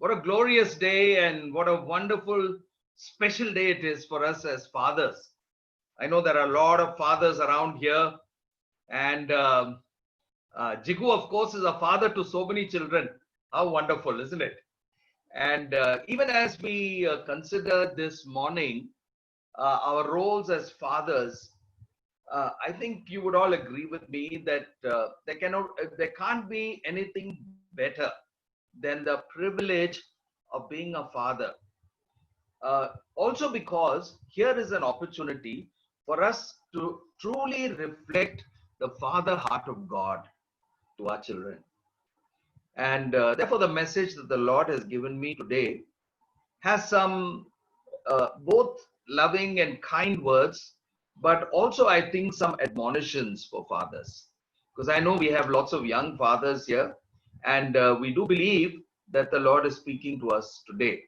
What a glorious day and what a wonderful, special day it is for us as fathers. I know there are a lot of fathers around here, and Jigu, of course, is a father to so many children. How wonderful, isn't it? And even as we consider this morning our roles as fathers, I think you would all agree with me that there can't be anything better than the privilege of being a father. Also, because here is an opportunity for us to truly reflect the father heart of God to our children. And therefore, the message that the Lord has given me today has some both loving and kind words, but also, I think, some admonitions for fathers. Because I know we have lots of young fathers here, and we do believe that the Lord is speaking to us today.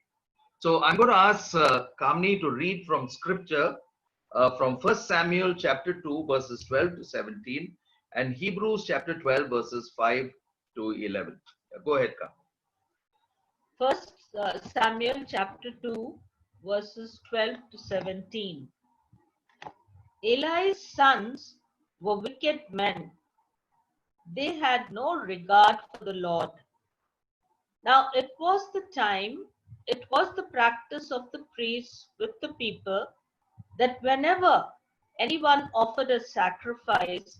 So I'm going to ask Kamni to read from scripture from 1 Samuel chapter 2, verses 12 to 17, and Hebrews chapter 12, verses 5 to 11. Go ahead, Kamni. First Samuel chapter 2, verses 12 to 17. Eli's sons were wicked men. They had no regard for the Lord. Now it was the practice of the priests with the people that whenever anyone offered a sacrifice,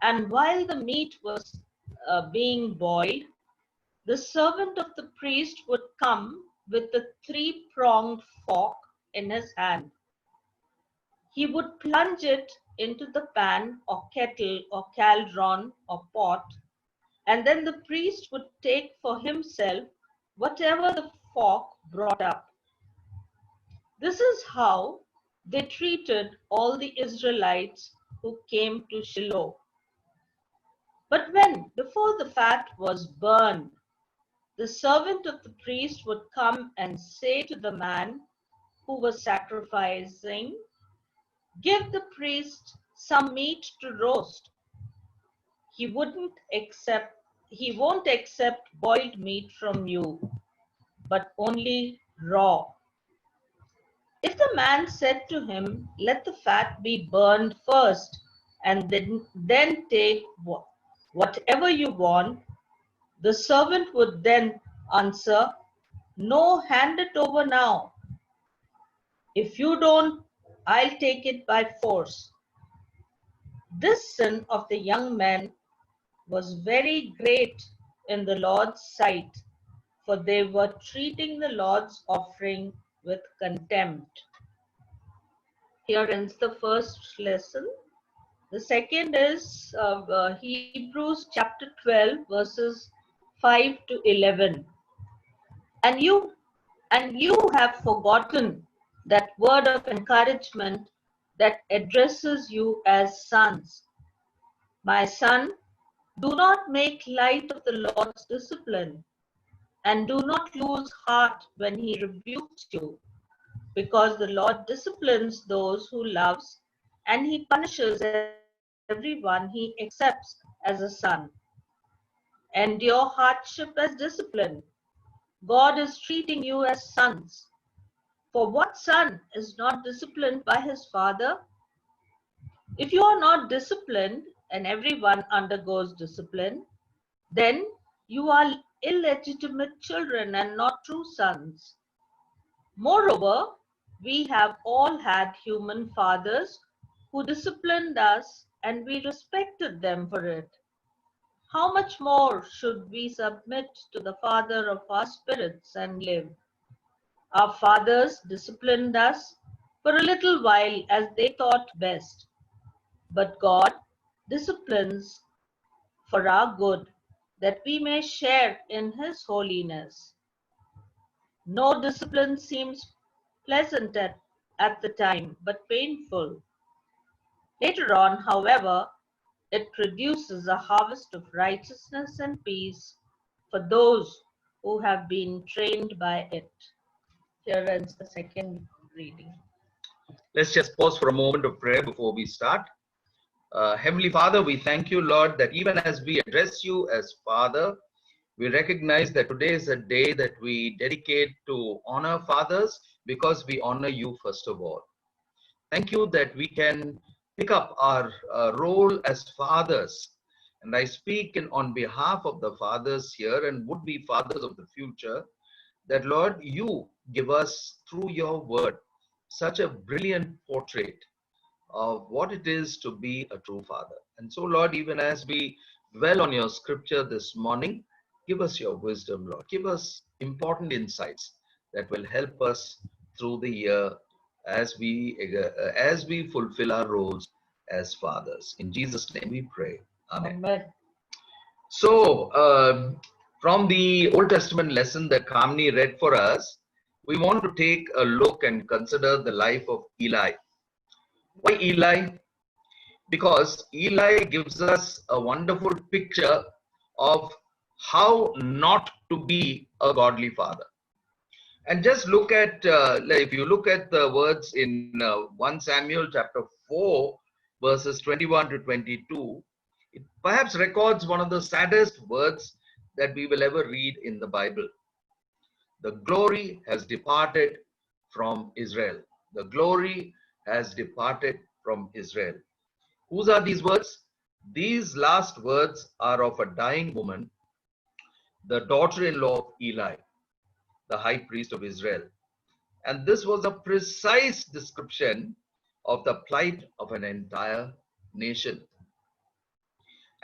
and while the meat was being boiled, the servant of the priest would come with a three-pronged fork in his hand. He would plunge it into the pan or kettle or cauldron or pot, and then the priest would take for himself whatever the fork brought up. This is how they treated all the Israelites who came to Shiloh. But when, before the fat was burned, the servant of the priest would come and say to the man who was sacrificing, "Give the priest some meat to roast." He won't accept boiled meat from you, but only raw. If the man said to him, "Let the fat be burned first, and then take whatever you want," the servant would then answer, "No, hand it over now. If you don't, I'll take it by force." This sin of the young man was very great in the Lord's sight, for they were treating the Lord's offering with contempt. Here ends the first lesson. The second is Hebrews chapter 12, verses 5 to 11. And you have forgotten that word of encouragement that addresses you as sons. My son, do not make light of the Lord's discipline, and do not lose heart when he rebukes you, because the Lord disciplines those who loves, and he punishes everyone he accepts as a son. Endure hardship as discipline. God is treating you as sons. For what son is not disciplined by his father? If you are not disciplined, and everyone undergoes discipline, then you are illegitimate children and not true sons. Moreover, we have all had human fathers who disciplined us, and we respected them for it. How much more should we submit to the Father of our spirits and live? Our fathers disciplined us for a little while as they thought best, but God disciplines for our good, that we may share in his holiness. No discipline seems pleasant at the time, but painful. Later on, however, it produces a harvest of righteousness and peace for those who have been trained by it. Here ends the second reading. Let's just pause for a moment of prayer before we start. Heavenly Father, we thank you, Lord, that even as we address you as Father, We recognize that today is a day that we dedicate to honor fathers because we honor you first of all. Thank you that we can pick up our role as fathers. And I speak on behalf of the fathers here and would be fathers of the future, that Lord, you give us through your word such a brilliant portrait of what it is to be a true father. And so, Lord, even as we dwell on your scripture this morning, give us your wisdom, Lord. Give us important insights that will help us through the year as we fulfill our roles as fathers. In Jesus' name we pray. Amen. Amen. So, from the Old Testament lesson that Kamni read for us, we want to take a look and consider the life of Eli. Why Eli? Because Eli gives us a wonderful picture of how not to be a godly father. And just look at, if you look at the words in 1 Samuel chapter 4, verses 21 to 22, it perhaps records one of the saddest words that we will ever read in the Bible. The glory has departed from Israel. The glory has departed from Israel. Whose are these words? These last words are of a dying woman, the daughter-in-law of Eli, the high priest of Israel. And this was a precise description of the plight of an entire nation.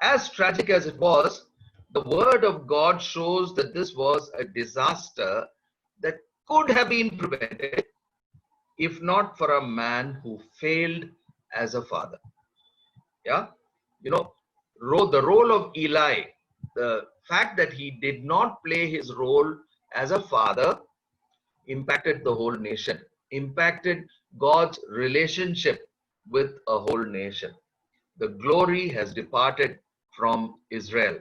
As tragic as it was, the word of God shows that this was a disaster that could have been prevented if not for a man who failed as a father. Yeah, the role of Eli, the fact that he did not play his role as a father impacted the whole nation, impacted God's relationship with a whole nation. The glory has departed from Israel.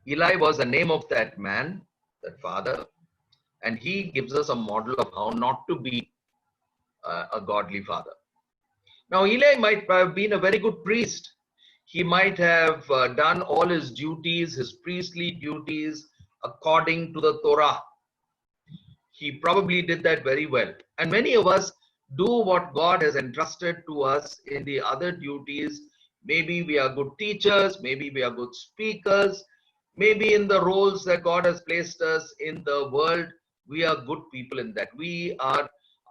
Eli was the name of that man, that father, and he gives us a model of how not to be a godly father. Now, Eli might have been a very good priest. He might have done all his duties, his priestly duties, according to the Torah. He probably did that very well. And many of us do what God has entrusted to us in the other duties. Maybe we are good teachers, maybe we are good speakers, maybe in the roles that God has placed us in the world, we are good people in that.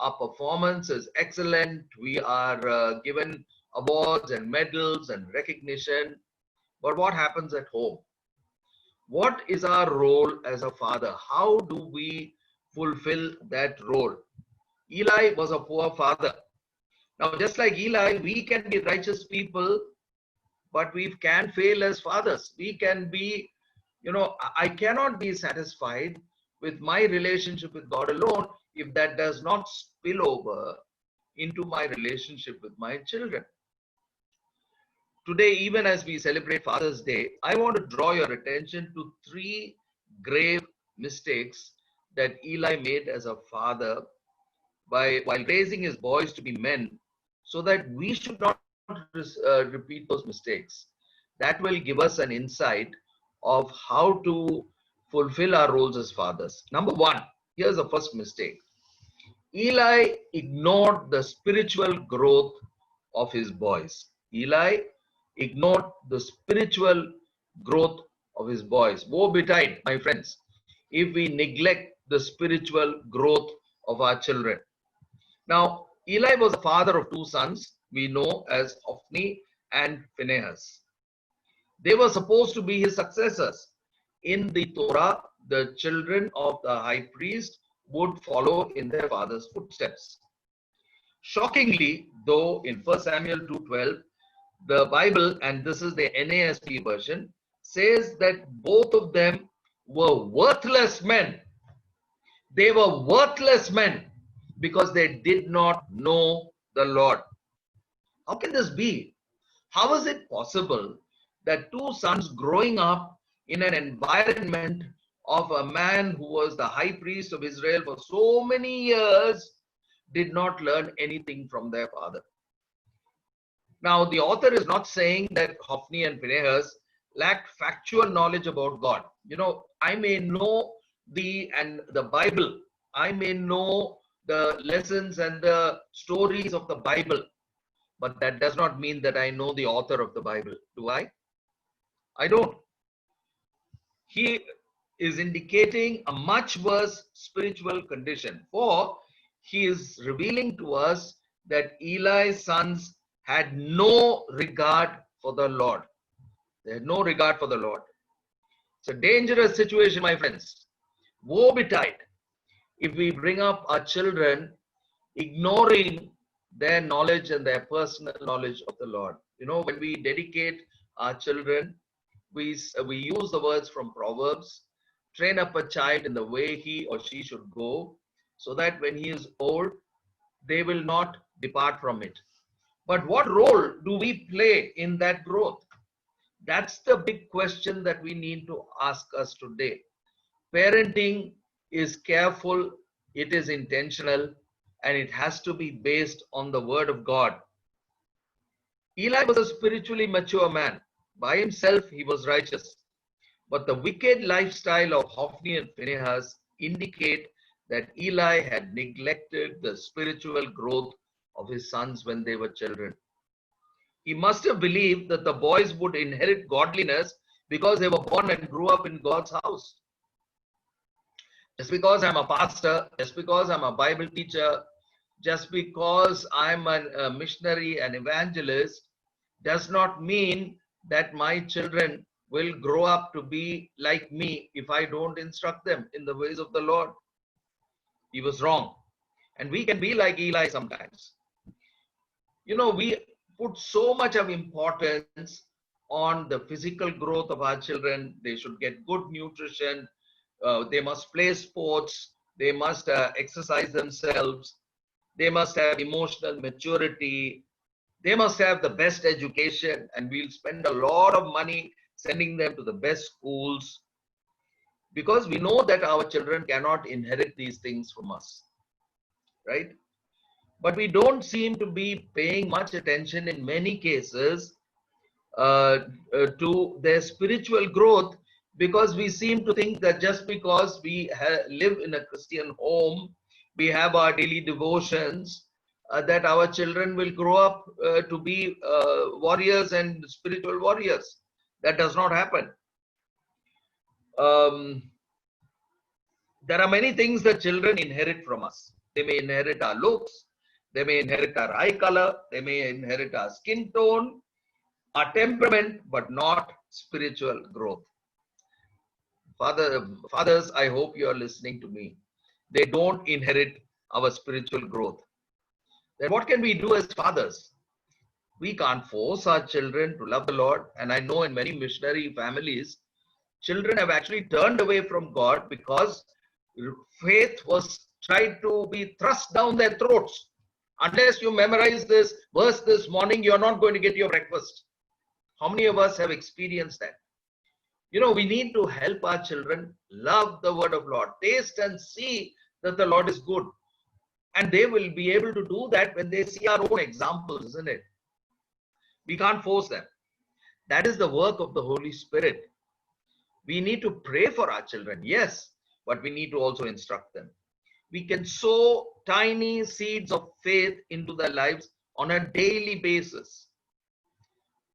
Our performance is excellent. We are given awards and medals and recognition. But what happens at home? What is our role as a father? How do we fulfill that role? Eli was a poor father. Now, just like Eli, we can be righteous people, but we can fail as fathers. We can be, I cannot be satisfied with my relationship with God alone if that does not spill over into my relationship with my children. Today, even as we celebrate Father's Day, I want to draw your attention to 3 grave mistakes that Eli made as a father while raising his boys to be men, so that we should not repeat those mistakes. That will give us an insight of how to fulfill our roles as fathers. Number 1, here's the first mistake. Eli ignored the spiritual growth of his boys. Eli ignored the spiritual growth of his boys. Woe betide, my friends, if we neglect the spiritual growth of our children. Now, Eli was the father of 2 sons we know as Hophni and Phinehas. They were supposed to be his successors. In the Torah, the children of the high priest would follow in their father's footsteps. Shockingly, though, in 1 Samuel 2:12, the Bible, and this is the NASB version, says that both of them were worthless men. They were worthless men because they did not know the Lord. How can this be? How is it possible that 2 sons growing up in an environment of a man who was the high priest of Israel for so many years did not learn anything from their father? Now, the author is not saying that Hophni and Phinehas lacked factual knowledge about God. I may know the Bible. I may know the lessons and the stories of the Bible, but that does not mean that I know the author of the Bible. Do I? I don't. He is indicating a much worse spiritual condition, for he is revealing to us that Eli's sons had no regard for the Lord. They had no regard for the Lord. It's a dangerous situation, my friends. Woe betide if we bring up our children ignoring their knowledge and their personal knowledge of the Lord. When we dedicate our children, we use the words from Proverbs: train up a child in the way he or she should go, so that when he is old, they will not depart from it. But what role do we play in that growth? That's the big question that we need to ask us today. Parenting is careful, it is intentional, and it has to be based on the word of God. Eli was a spiritually mature man. By himself, he was righteous. But the wicked lifestyle of Hophni and Phinehas indicate that Eli had neglected the spiritual growth of his sons when they were children. He must have believed that the boys would inherit godliness because they were born and grew up in God's house. Just because I'm a pastor, just because I'm a Bible teacher, just because I'm a missionary and evangelist, does not mean that my children will grow up to be like me if I don't instruct them in the ways of the Lord. He was wrong. And we can be like Eli sometimes. We put so much of importance on the physical growth of our children. They should get good nutrition. They must play sports. They must exercise themselves. They must have emotional maturity. They must have the best education, and we'll spend a lot of money sending them to the best schools, because we know that our children cannot inherit these things from us, right? But we don't seem to be paying much attention in many cases to their spiritual growth, because we seem to think that just because we live in a Christian home, we have our daily devotions, that our children will grow up to be warriors and spiritual warriors. That does not happen. There are many things that children inherit from us. They may inherit our looks, they may inherit our eye color, they may inherit our skin tone, our temperament, but not spiritual growth. Fathers, I hope you are listening to me. They don't inherit our spiritual growth. Then what can we do as fathers? We can't force our children to love the Lord. And I know in many missionary families, children have actually turned away from God because faith was tried to be thrust down their throats. Unless you memorize this verse this morning, you're not going to get your breakfast. How many of us have experienced that? We need to help our children love the word of Lord, taste and see that the Lord is good. And they will be able to do that when they see our own examples, isn't it? We can't force them. That is the work of the Holy Spirit. We need to pray for our children, yes, but we need to also instruct them. We can sow tiny seeds of faith into their lives on a daily basis.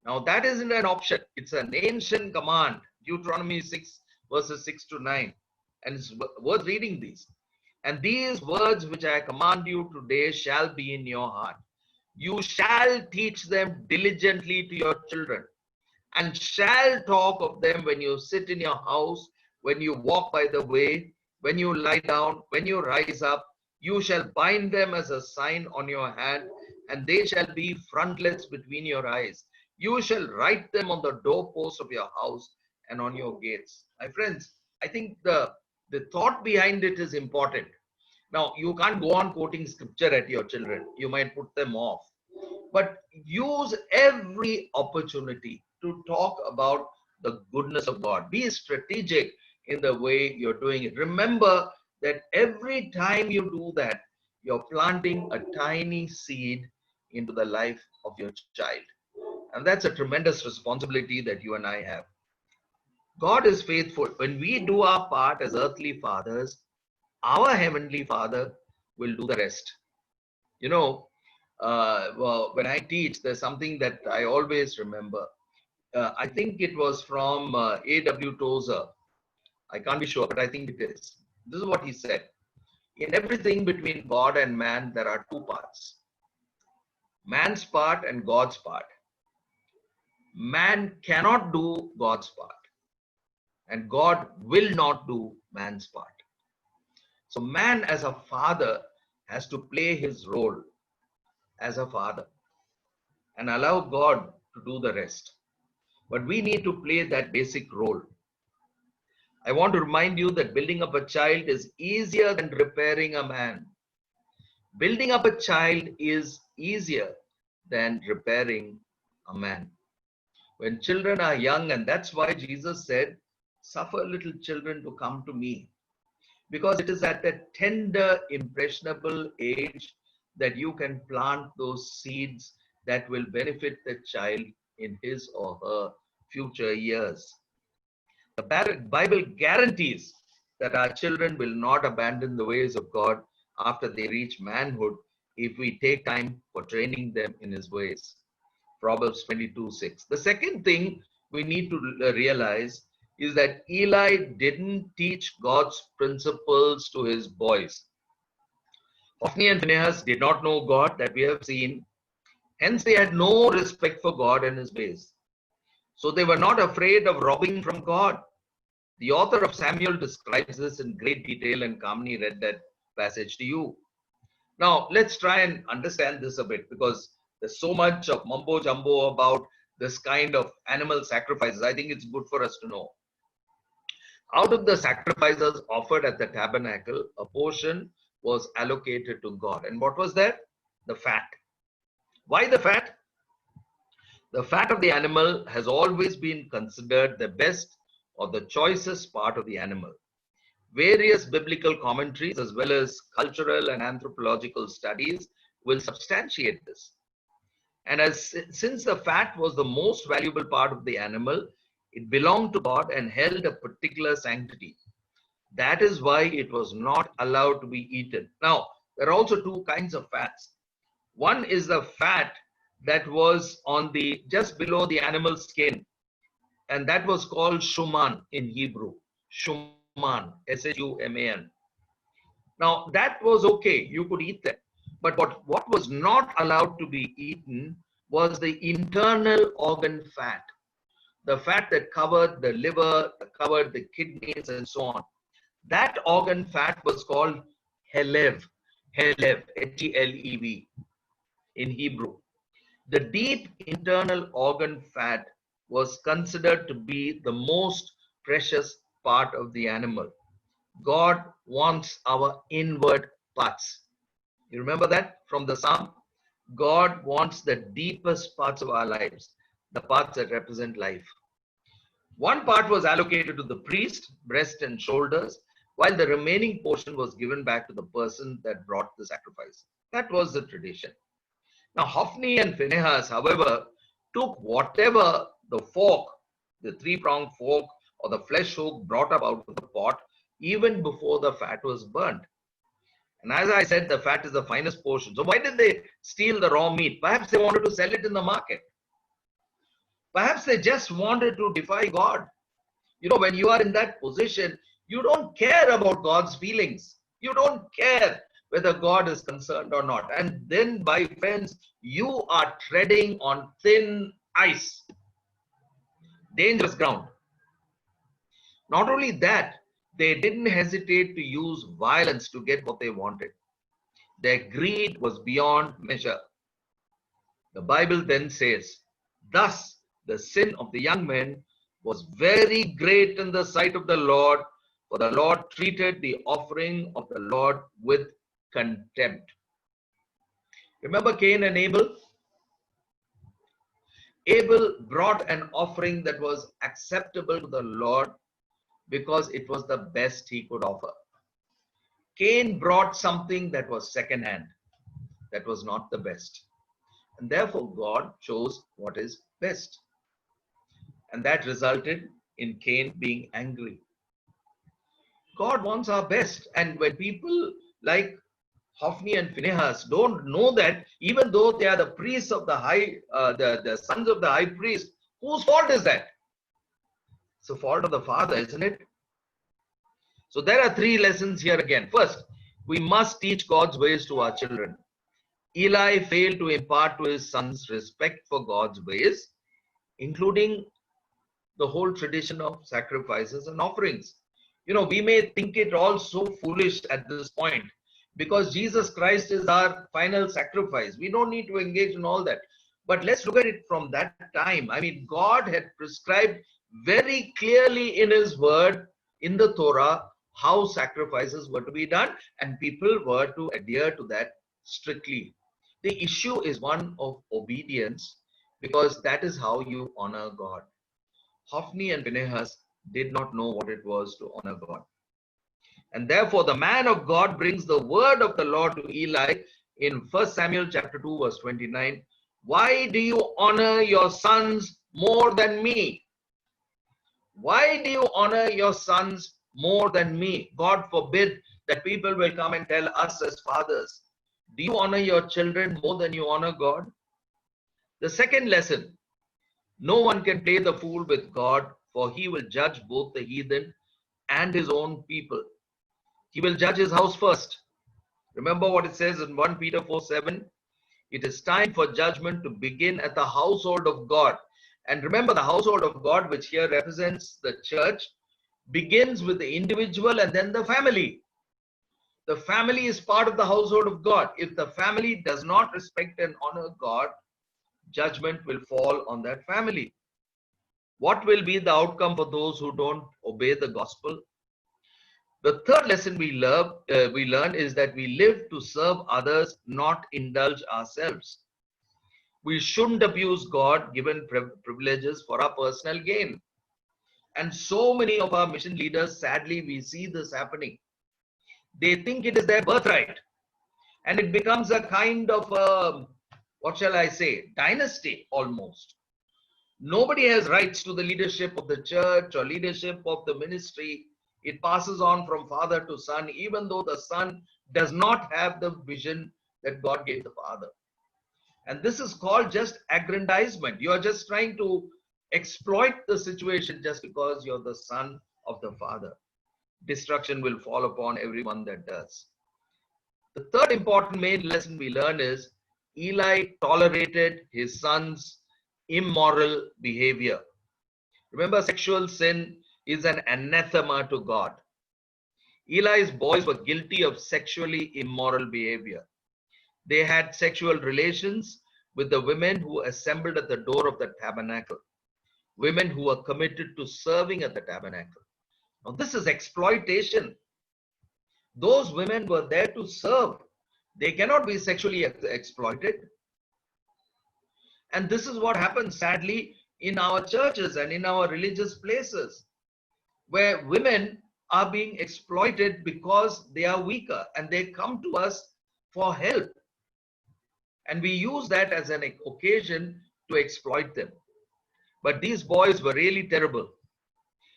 Now, that isn't an option. It's an ancient command, Deuteronomy 6, verses 6 to 9. And it's worth reading these. And these words which I command you today shall be in your heart. You shall teach them diligently to your children, and shall talk of them when you sit in your house, when you walk by the way, when you lie down, when you rise up. You shall bind them as a sign on your hand, and they shall be frontlets between your eyes. You shall write them on the doorposts of your house and on your gates. My friends, I think the thought behind it is important. Now, you can't go on quoting scripture at your children. You might put them off. But use every opportunity to talk about the goodness of God. Be strategic in the way you're doing it. Remember that every time you do that, you're planting a tiny seed into the life of your child. And that's a tremendous responsibility that you and I have. God is faithful. When we do our part as earthly fathers, our heavenly Father will do the rest. You know, well, when I teach, there's something that I always remember. I think it was from A.W. Tozer. I can't be sure, but I think it is. This is what he said. In everything between God and man, there are two parts: man's part and God's part. Man cannot do God's part, and God will not do man's part. So, man as a father has to play his role as a father and allow God to do the rest. But we need to play that basic role. I want to remind you that building up a child is easier than repairing a man. Building up a child is easier than repairing a man. When children are young, and that's why Jesus said, "Suffer little children to come to me," because it is at a tender, impressionable age that you can plant those seeds that will benefit the child in his or her future years. The Bible guarantees that our children will not abandon the ways of God after they reach manhood if we take time for training them in his ways. Proverbs 22:6. The second thing we need to realize is that Eli didn't teach God's principles to his boys. Hophni and Phinehas did not know God, that we have seen. Hence, they had no respect for God and his ways. So they were not afraid of robbing from God. The author of Samuel describes this in great detail, and Kamini read that passage to you. Now, let's try and understand this a bit, because there's so much of mumbo jumbo about this kind of animal sacrifices. I think it's good for us to know. Out of the sacrifices offered at the tabernacle, a portion was allocated to God. And what was that? The fat. Why the fat? The fat of the animal has always been considered the best or the choicest part of the animal. Various biblical commentaries, as well as cultural and anthropological studies, will substantiate this. And since the fat was the most valuable part of the animal, it belonged to God and held a particular sanctity. That is why it was not allowed to be eaten. Now, there are also two kinds of fats. One is the fat that was on the just below the animal skin, and that was called shuman in Hebrew. Shuman, Shuman. Now, that was okay, you could eat that. But what was not allowed to be eaten was the internal organ fat, the fat that covered the liver, covered the kidneys, and so on. That organ fat was called helev, Helev, in Hebrew. The deep internal organ fat was considered to be the most precious part of the animal. God wants our inward parts. You remember that from the Psalm? God wants the deepest parts of our lives, the parts that represent life. One part was allocated to the priest, breast and shoulders, while the remaining portion was given back to the person that brought the sacrifice. That was the tradition. Now, Hophni and Phinehas, however, took whatever the fork, the three-pronged fork or the flesh hook brought up out of the pot, even before the fat was burnt. And as I said, the fat is the finest portion. So why did they steal the raw meat? Perhaps they wanted to sell it in the market. Perhaps they just wanted to defy God. You know, when you are in that position, you don't care about God's feelings. You don't care whether God is concerned or not. And then, my friends, you are treading on thin ice, dangerous ground. Not only that, they didn't hesitate to use violence to get what they wanted. Their greed was beyond measure. The Bible then says, "Thus the sin of the young men was very great in the sight of the Lord, for the Lord treated the offering of the Lord with contempt." Remember Cain and Abel? Abel brought an offering that was acceptable to the Lord because it was the best he could offer. Cain brought something that was secondhand, that was not the best. And therefore, God chose what is best. And that resulted in Cain being angry. God wants our best. And when people like Hophni and Phinehas don't know that, even though they are the priests of the sons of the high priest, whose fault is that? It's the fault of the father, isn't it? So there are three lessons here again. First, we must teach God's ways to our children. Eli failed to impart to his sons respect for God's ways, including the whole tradition of sacrifices and offerings. We may think it all so foolish at this point because Jesus Christ is our final sacrifice. We don't need to engage in all that. But let's look at it from that time. I mean, God had prescribed very clearly in his word, in the Torah, how sacrifices were to be done, and people were to adhere to that strictly. The issue is one of obedience, because that is how you honor God. Hophni and Phinehas did not know what it was to honor God. And therefore, the man of God brings the word of the Lord to Eli in 1 Samuel chapter 2, verse 29. Why do you honor your sons more than me? Why do you honor your sons more than me? God forbid that people will come and tell us as fathers, do you honor your children more than you honor God? The second lesson, no one can play the fool with God, for he will judge both the heathen and his own people. He will judge his house first. Remember what it says in 1 Peter 4:7? It is time for judgment to begin at the household of God. And remember, the household of God, which here represents the church, begins with the individual and then the family. The family is part of the household of God. If the family does not respect and honor God, judgment will fall on that family. What will be the outcome for those who don't obey the gospel? The third lesson we learn is that we live to serve others, not indulge ourselves. We shouldn't abuse God-given privileges for our personal gain. And so many of our mission leaders, sadly, we see this happening. They think it is their birthright. And it becomes a kind of, what shall I say, dynasty almost. Nobody has rights to the leadership of the church or leadership of the ministry. It passes on from father to son, even though the son does not have the vision that God gave the father. And this is called just aggrandizement. You are just trying to exploit the situation just because you're the son of the father. Destruction will fall upon everyone that does. The third important main lesson we learn is Eli tolerated his son's immoral behavior. Remember, sexual sin is an anathema to God. Eli's boys were guilty of sexually immoral behavior. They had sexual relations with the women who assembled at the door of the tabernacle, women who were committed to serving at the tabernacle. Now, this is exploitation. Those women were there to serve. They cannot be sexually exploited. And this is what happens, sadly, in our churches and in our religious places, where women are being exploited because they are weaker and they come to us for help. And we use that as an occasion to exploit them. But these boys were really terrible.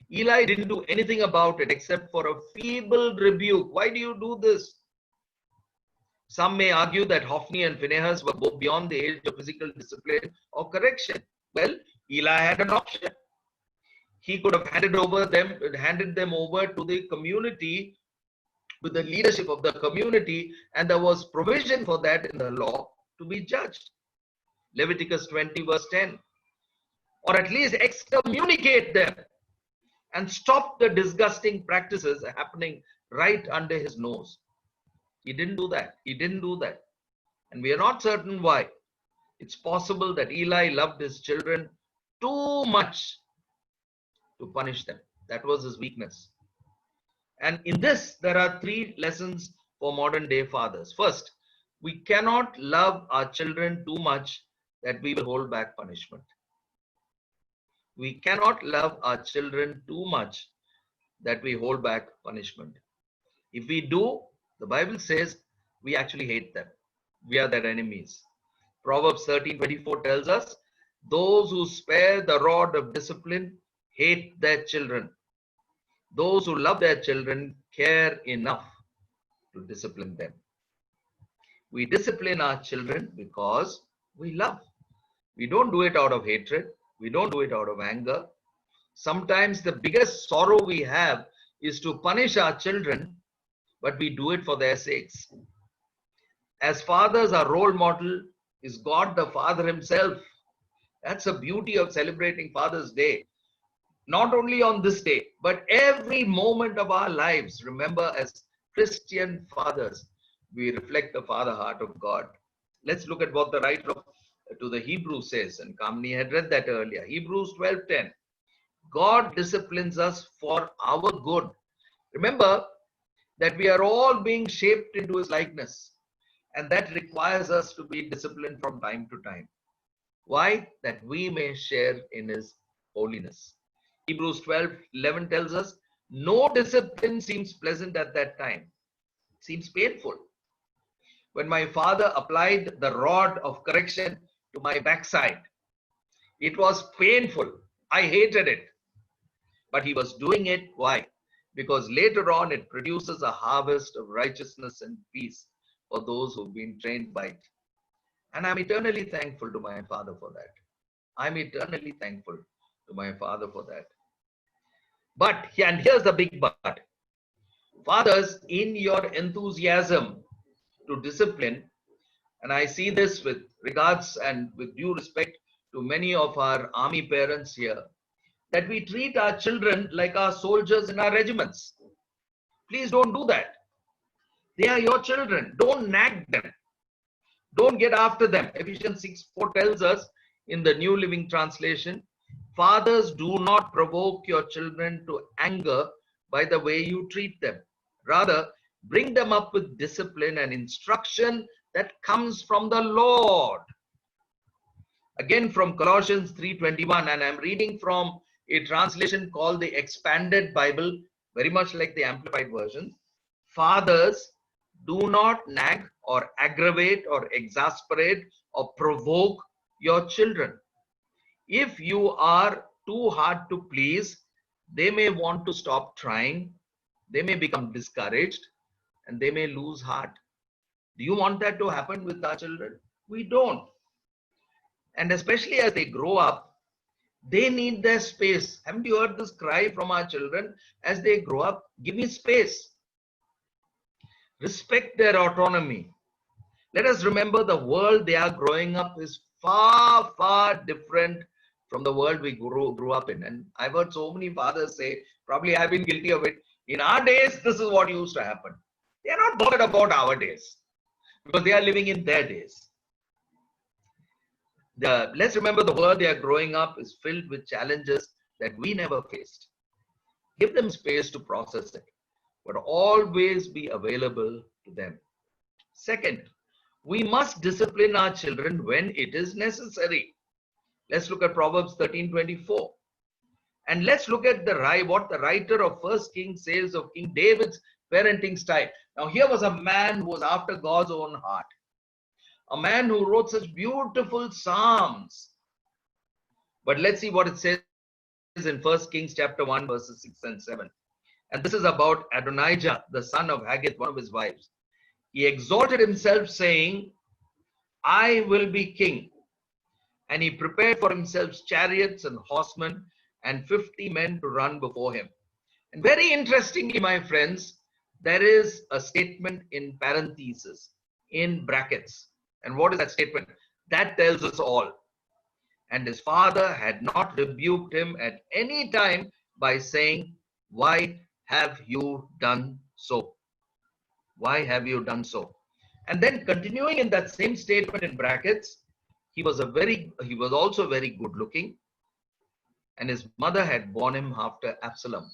Eli didn't do anything about it except for a feeble rebuke. Why do you do this? Some may argue that Hophni and Phinehas were both beyond the age of physical discipline or correction. Well, Eli had an option. He could have handed them over to the community, with the leadership of the community, and there was provision for that in the law to be judged. Leviticus 20 verse 10. Or at least excommunicate them and stop the disgusting practices happening right under his nose. He didn't do that. He didn't do that. And we are not certain why. It's possible that Eli loved his children too much to punish them. That was his weakness. And in this, there are three lessons for modern day fathers. First, we cannot love our children too much that we will hold back punishment. We cannot love our children too much that we hold back punishment. If we do, the Bible says we actually hate them. We are their enemies. Proverbs 13:24 tells us, those who spare the rod of discipline hate their children. Those who love their children care enough to discipline them. We discipline our children because we love. We don't do it out of hatred. We don't do it out of anger. Sometimes the biggest sorrow we have is to punish our children, but we do it for their sakes. As fathers, our role model is God the Father Himself. That's the beauty of celebrating Father's Day. Not only on this day, but every moment of our lives. Remember, as Christian fathers, we reflect the Father heart of God. Let's look at what the writer to the Hebrews says, and Kamini had read that earlier. Hebrews 12:10. God disciplines us for our good. Remember that we are all being shaped into His likeness, and that requires us to be disciplined from time to time. Why? That we may share in His holiness. Hebrews 12:11 tells us, no discipline seems pleasant at that time. It seems painful. When my father applied the rod of correction to my backside, it was painful. I hated it. But he was doing it. Why? Because later on it produces a harvest of righteousness and peace for those who've been trained by it. And I'm eternally thankful to my father for that. I'm eternally thankful to my father for that. But, and here's the big but. Fathers, in your enthusiasm to discipline, and I see this with regards and with due respect to many of our army parents here, that we treat our children like our soldiers in our regiments. Please don't do that. They are your children. Don't nag them. Don't get after them. Ephesians 6:4 tells us in the New Living Translation, fathers, do not provoke your children to anger by the way you treat them. Rather, bring them up with discipline and instruction that comes from the Lord. Again, from Colossians 3:21, and I'm reading from a translation called the Expanded Bible, very much like the Amplified Version. Fathers, do not nag or aggravate or exasperate or provoke your children. If you are too hard to please, they may want to stop trying, they may become discouraged, and they may lose heart. Do you want that to happen with our children? We don't. And especially as they grow up, they need their space. Haven't you heard this cry from our children as they grow up? Give me space. Respect their autonomy. Let us remember the world they are growing up is far, far different from the world we grew up in. And I've heard so many fathers say, probably I've been guilty of it, in our days, this is what used to happen. They are not bothered about our days because they are living in their days. Let's remember the world they are growing up is filled with challenges that we never faced. Give them space to process it, but always be available to them. Second, we must discipline our children when it is necessary. Let's look at Proverbs 13:24. And let's look at what the writer of First Kings says of King David's parenting style. Now, here was a man who was after God's own heart. A man who wrote such beautiful psalms. But let's see what it says in 1 Kings chapter 1, verses 6 and 7. And this is about Adonijah, the son of Haggith, one of his wives. He exalted himself, saying, I will be king. And he prepared for himself chariots and horsemen and 50 men to run before him. And very interestingly, my friends, there is a statement in parentheses, in brackets. And what is that statement? That tells us all. And his father had not rebuked him at any time by saying, why have you done so? Why have you done so? And then continuing in that same statement in brackets, he was also very good looking, and his mother had borne him after Absalom.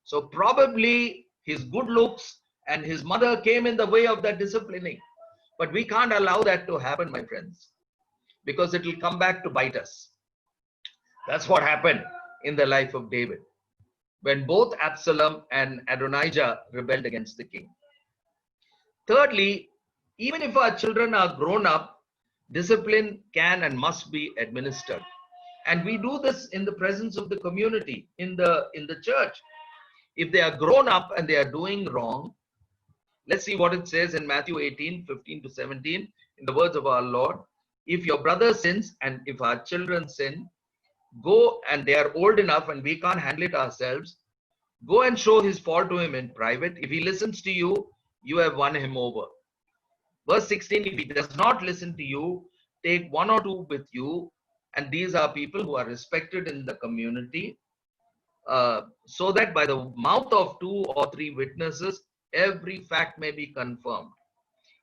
So probably his good looks and his mother came in the way of that disciplining. But we can't allow that to happen, my friends, because it will come back to bite us. That's what happened in the life of David, when both Absalom and Adonijah rebelled against the king. Thirdly, even if our children are grown up, discipline can and must be administered. And we do this in the presence of the community, in the church. If they are grown up and they are doing wrong, let's see what it says in Matthew 18:15-17, in the words of our Lord. If your brother sins and if our children sin, go, and they are old enough and we can't handle it ourselves, go and show his fault to him in private. If he listens to you, you have won him over. Verse 16, if he does not listen to you, take one or two with you, and these are people who are respected in the community, so that by the mouth of 2 or 3 witnesses, every fact may be confirmed.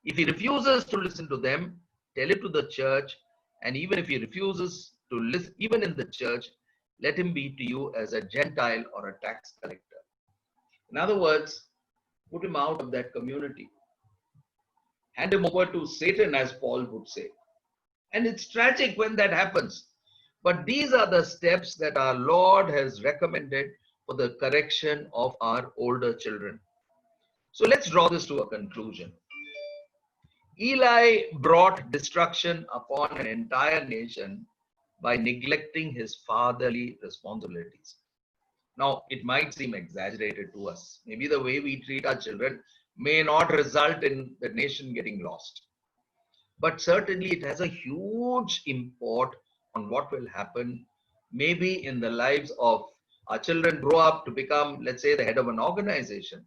If he refuses to listen to them, tell it to the church, and even if he refuses to listen, even in the church, let him be to you as a Gentile or a tax collector. In other words, put him out of that community. Hand him over to Satan, as Paul would say. And it's tragic when that happens. But these are the steps that our Lord has recommended for the correction of our older children. So let's draw this to a conclusion. Eli brought destruction upon an entire nation by neglecting his fatherly responsibilities. Now, it might seem exaggerated to us. Maybe the way we treat our children may not result in the nation getting lost. But certainly it has a huge import on what will happen maybe in the lives of our children grow up to become, let's say, the head of an organization.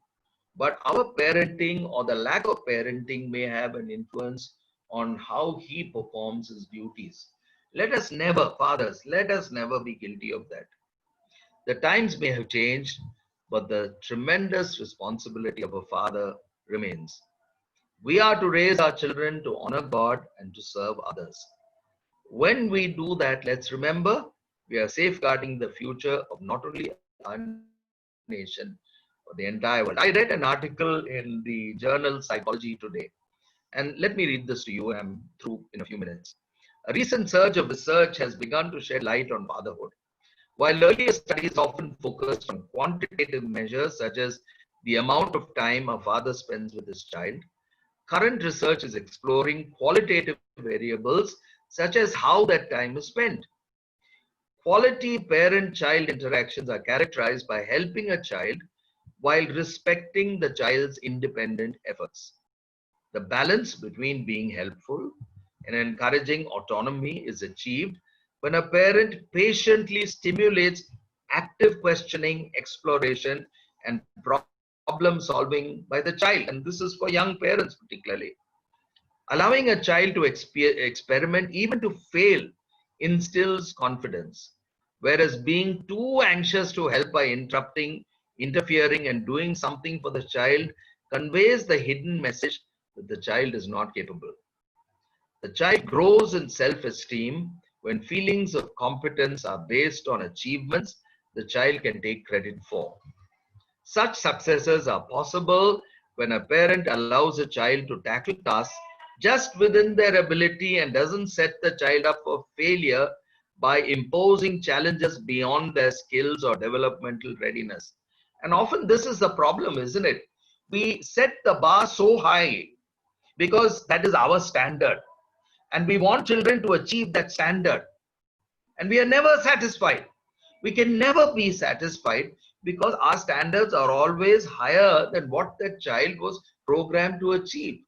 But our parenting or the lack of parenting may have an influence on how he performs his duties. Let us never, fathers, let us never be guilty of that. The times may have changed, but the tremendous responsibility of a father remains. We are to raise our children to honor God and to serve others. When we do that, let's remember we are safeguarding the future of not only our nation, but the entire world. I read an article in the journal Psychology Today, and let me read this to you. I'm through in a few minutes. A recent surge of research has begun to shed light on fatherhood. While earlier studies often focused on quantitative measures such as the amount of time a father spends with his child, current research is exploring qualitative variables such as how that time is spent. Quality parent-child interactions are characterized by helping a child while respecting the child's independent efforts. The balance between being helpful and encouraging autonomy is achieved when a parent patiently stimulates active questioning, exploration, and problem solving by the child. And this is for young parents particularly. Allowing a child to experiment, even to fail, instills confidence. Whereas being too anxious to help by interrupting, interfering, and doing something for the child conveys the hidden message that the child is not capable. The child grows in self-esteem when feelings of competence are based on achievements the child can take credit for. Such successes are possible when a parent allows a child to tackle tasks just within their ability and doesn't set the child up for failure by imposing challenges beyond their skills or developmental readiness. And often this is the problem, isn't it? We set the bar so high because that is our standard. And we want children to achieve that standard. And we are never satisfied. We can never be satisfied because our standards are always higher than what that child was programmed to achieve.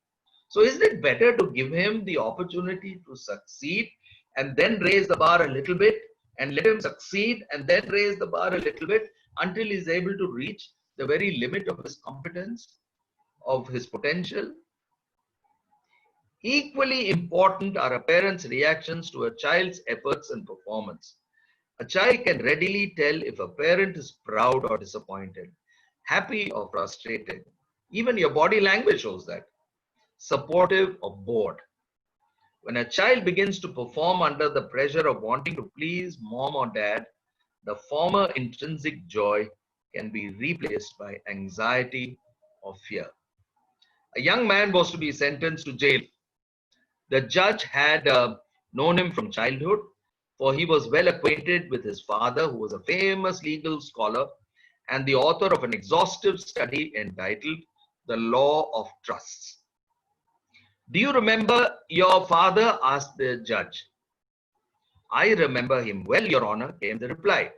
So isn't it better to give him the opportunity to succeed and then raise the bar a little bit and let him succeed and then raise the bar a little bit until he's able to reach the very limit of his competence, of his potential? Equally important are a parent's reactions to a child's efforts and performance. A child can readily tell if a parent is proud or disappointed, happy or frustrated. Even your body language shows that. Supportive or bored. When a child begins to perform under the pressure of wanting to please mom or dad, the former intrinsic joy can be replaced by anxiety or fear. A young man was to be sentenced to jail. The judge had known him from childhood, for he was well acquainted with his father, who was a famous legal scholar and the author of an exhaustive study entitled The Law of Trusts. Do you remember your father? Asked the judge. I remember him well, Your Honor, came the reply.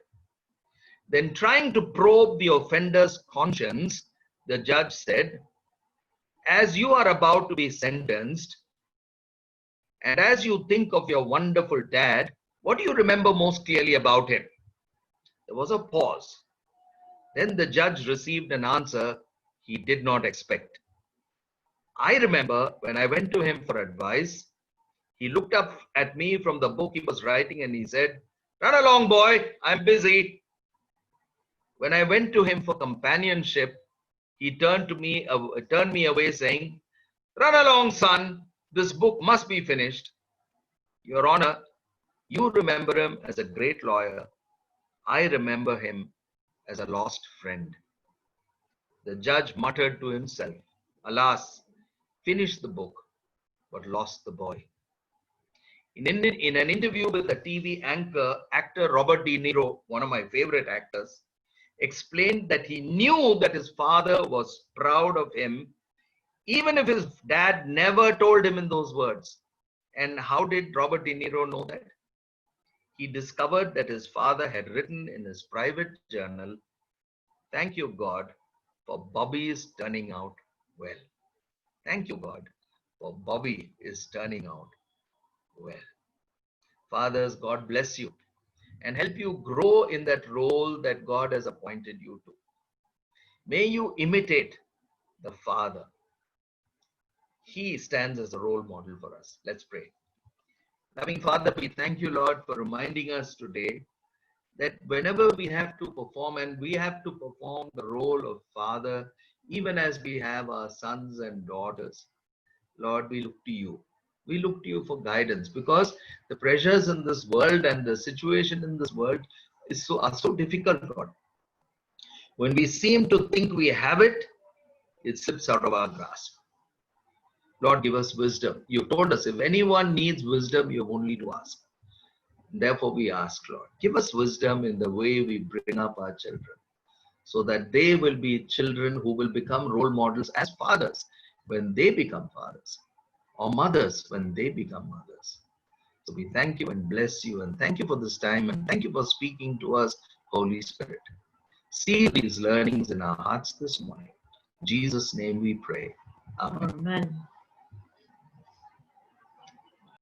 Then, trying to probe the offender's conscience, the judge said, as you are about to be sentenced, and as you think of your wonderful dad, what do you remember most clearly about him? There was a pause. Then the judge received an answer he did not expect. I remember when I went to him for advice, he looked up at me from the book he was writing and he said, run along, boy, I'm busy. When I went to him for companionship, he turned me away saying, run along, son, this book must be finished. Your Honor, you remember him as a great lawyer. I remember him as a lost friend. The judge muttered to himself, alas, finished the book, but lost the boy. In an interview with the TV actor Robert De Niro, one of my favorite actors, explained that he knew that his father was proud of him, even if his dad never told him in those words. And how did Robert De Niro know that? He discovered that his father had written in his private journal, thank you, God, for Bobby is turning out well. Thank you, God, for Bobby is turning out well. Fathers, God bless you and help you grow in that role that God has appointed you to. May you imitate the Father. He stands as a role model for us. Let's pray. Loving Father, we thank you, Lord, for reminding us today that whenever we have to perform, and we have to perform the role of Father, even as we have our sons and daughters, Lord, we look to you. We look to you for guidance because the pressures in this world and the situation in this world are so difficult, Lord. When we seem to think we have it, it slips out of our grasp. Lord, give us wisdom. You told us if anyone needs wisdom, you have only to ask. Therefore, we ask, Lord, give us wisdom in the way we bring up our children so that they will be children who will become role models as fathers when they become fathers, or mothers when they become mothers. So we thank you and bless you and thank you for this time and thank you for speaking to us, Holy Spirit. See these learnings in our hearts this morning. In Jesus' name we pray. Amen. Amen.